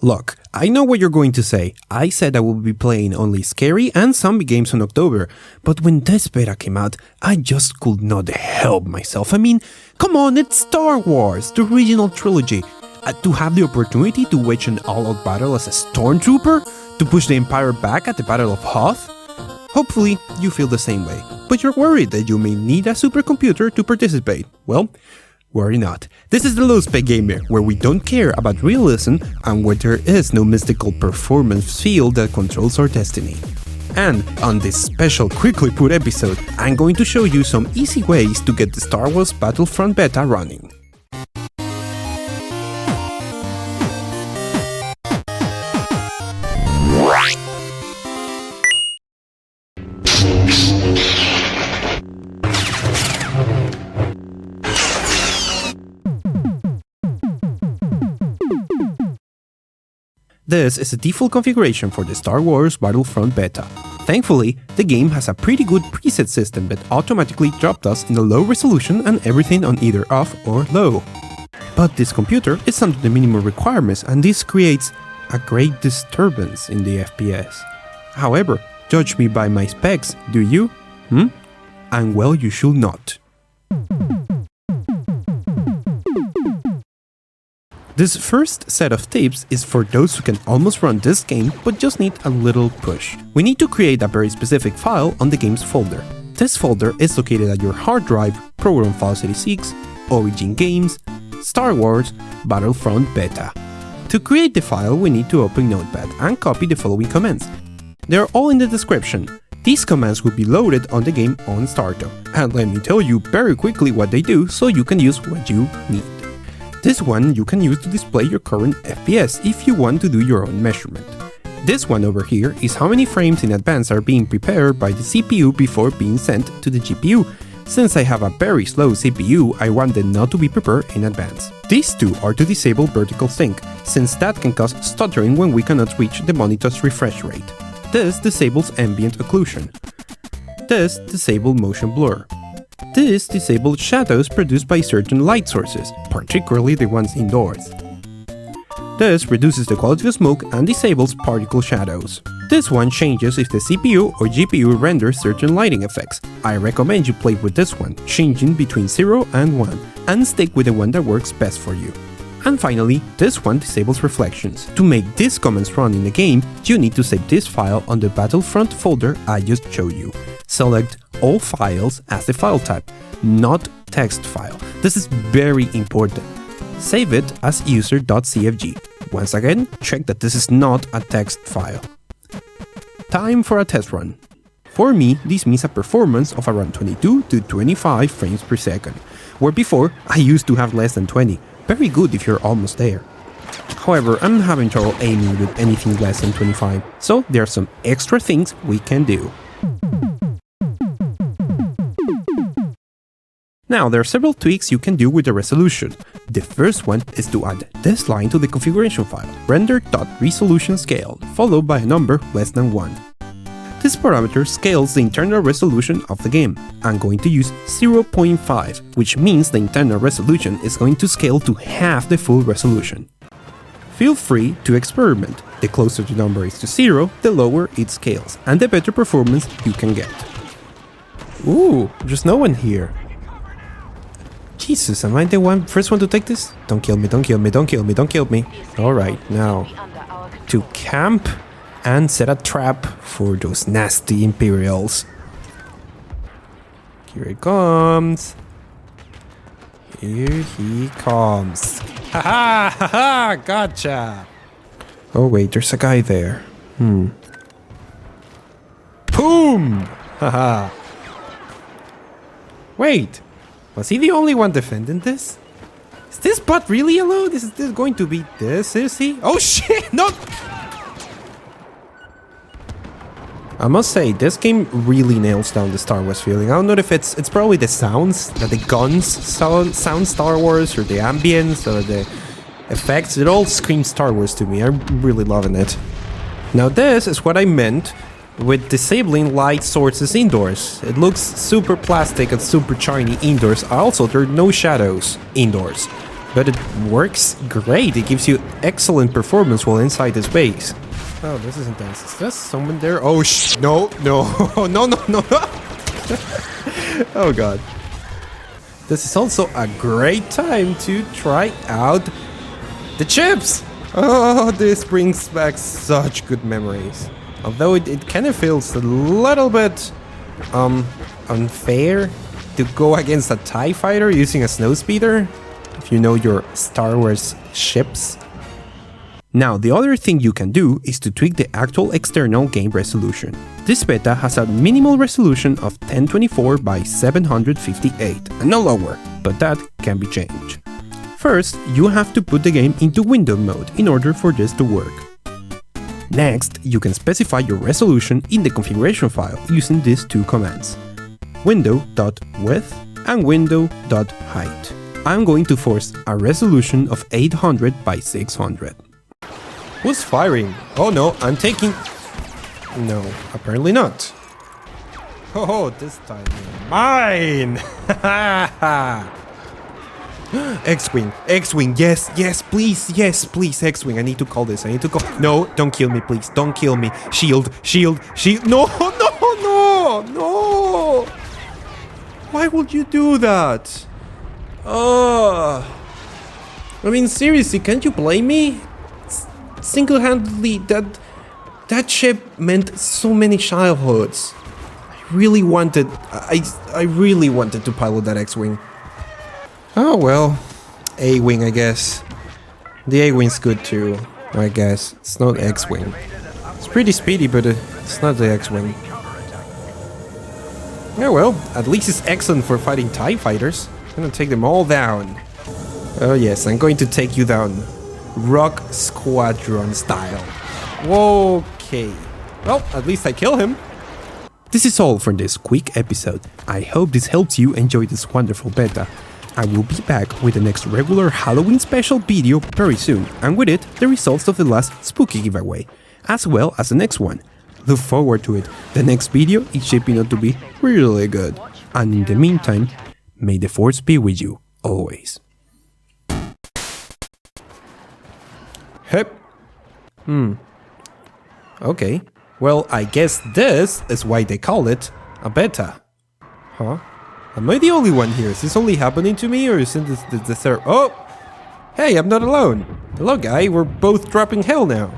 Look, I know what you're going to say. I said I would be playing only scary and zombie games in October, but when this beta came out, I just could not help myself. I mean, come on, it's Star Wars, the original trilogy. To have the opportunity to wage an all-out battle as a stormtrooper? To push the Empire back at the Battle of Hoth? Hopefully, you feel the same way, but you're worried that you may need a supercomputer to participate. Well, worry not. This is the LowSpecGamer, where we don't care about realism and where there is no mystical performance field that controls our destiny. And on this special quickly put episode, I'm going to show you some easy ways to get the Star Wars Battlefront Beta running. This is the default configuration for the Star Wars Battlefront Beta. Thankfully, the game has a pretty good preset system that automatically dropped us in a low resolution and everything on either off or low. But this computer is under the minimum requirements and this creates a great disturbance in the FPS. However, judge me by my specs, do you? And well, you should not. This first set of tips is for those who can almost run this game but just need a little push. We need to create a very specific file on the game's folder. This folder is located at your hard drive, Program Files 86, Origin Games, Star Wars, Battlefront Beta. To create the file, we need to open Notepad and copy the following commands. They're all in the description. These commands will be loaded on the game on startup, and let me tell you very quickly what they do so you can use what you need. This one you can use to display your current FPS if you want to do your own measurement. This one over here is how many frames in advance are being prepared by the CPU before being sent to the GPU. Since I have a very slow CPU, I want them not to be prepared in advance. These two are to disable vertical sync, since that can cause stuttering when we cannot reach the monitor's refresh rate. This disables ambient occlusion. This disables motion blur. This disables shadows produced by certain light sources, particularly the ones indoors. This reduces the quality of smoke and disables particle shadows. This one changes if the CPU or GPU renders certain lighting effects. I recommend you play with this one, changing between 0 and 1, and stick with the one that works best for you. And finally, this one disables reflections. To make these commands run in the game, you need to save this file on the Battlefront folder I just showed you. Select all files as the file type, not text file. This is very important. Save it as user.cfg. Once again, check that this is not a text file. Time for a test run. For me, this means a performance of around 22 to 25 frames per second, where before I used to have less than 20. Very good if you're almost there. However, I'm having trouble aiming with anything less than 25, so there are some extra things we can do. Now, there are several tweaks you can do with the resolution. The first one is to add this line to the configuration file, render.ResolutionScale, followed by a number less than 1. This parameter scales the internal resolution of the game. I'm going to use 0.5, which means the internal resolution is going to scale to half the full resolution. Feel free to experiment. The closer the number is to 0, the lower it scales, and the better performance you can get. Ooh, there's no one here. Jesus, am I the first one to take this? Don't kill me, don't kill me, don't kill me, don't kill me. Alright, now to camp and set a trap for those nasty Imperials. Here it comes. Here he comes. Haha, haha, gotcha. Oh wait, there's a guy there. Boom! Haha. Wait. Was he the only one defending this? Is this bot really alone? Is this going to be this? Is he? Oh shit! No! I must say, this game really nails down the Star Wars feeling. I don't know if it's probably the sounds, that the guns sound Star Wars, or the ambience, or the effects. It all screams Star Wars to me. I'm really loving it. Now this is what I meant with disabling light sources indoors. It looks super plastic and super shiny indoors. Also, there are no shadows indoors. but it works great. It gives you excellent performance while inside this base. Oh, this is intense. Is there someone there? Oh, no, no, no, no, no. Oh, God. This is also a great time to try out the chips. Oh, this brings back such good memories. Although it kind of feels a little bit unfair to go against a TIE fighter using a snowspeeder, if you know your Star Wars ships. Now, the other thing you can do is to tweak the actual external game resolution. This beta has a minimal resolution of 1024 by 758 and no lower, but that can be changed. First, you have to put the game into window mode in order for this to work. Next, you can specify your resolution in the configuration file using these two commands: window.width and window.height. I'm going to force a resolution of 800 by 600. Who's firing? Oh no, I'm taking... No, apparently not. Oh, this time mine! X-Wing, X-Wing, yes, yes, please, X-Wing, I need to call this, No, don't kill me, please, don't kill me. Shield, shield, shield, no, no, no, no! Why would you do that? I mean, seriously, can't you blame me? Single-handedly, that ship meant so many childhoods. I really wanted to pilot that X-Wing. Oh well, A-Wing, I guess. The A-Wing's good too, I guess. It's not X-Wing. It's pretty speedy, but it's not the X-Wing. Yeah, well, at least it's excellent for fighting TIE fighters. I'm gonna take them all down. Oh yes, I'm going to take you down. Rock Squadron style. Okay. Well, at least I kill him. This is all for this quick episode. I hope this helps you enjoy this wonderful beta. I will be back with the next regular Halloween special video very soon, and with it, the results of the last spooky giveaway, as well as the next one. Look forward to it. The next video is shaping up to be really good. And in the meantime, may the force be with you, always. Hep. Okay. Well, I guess this is why they call it a beta. Huh? Am I the only one here? Is this only happening to me, or isn't this the third? Oh! Hey, I'm not alone! Hello, guy, we're both dropping hell now.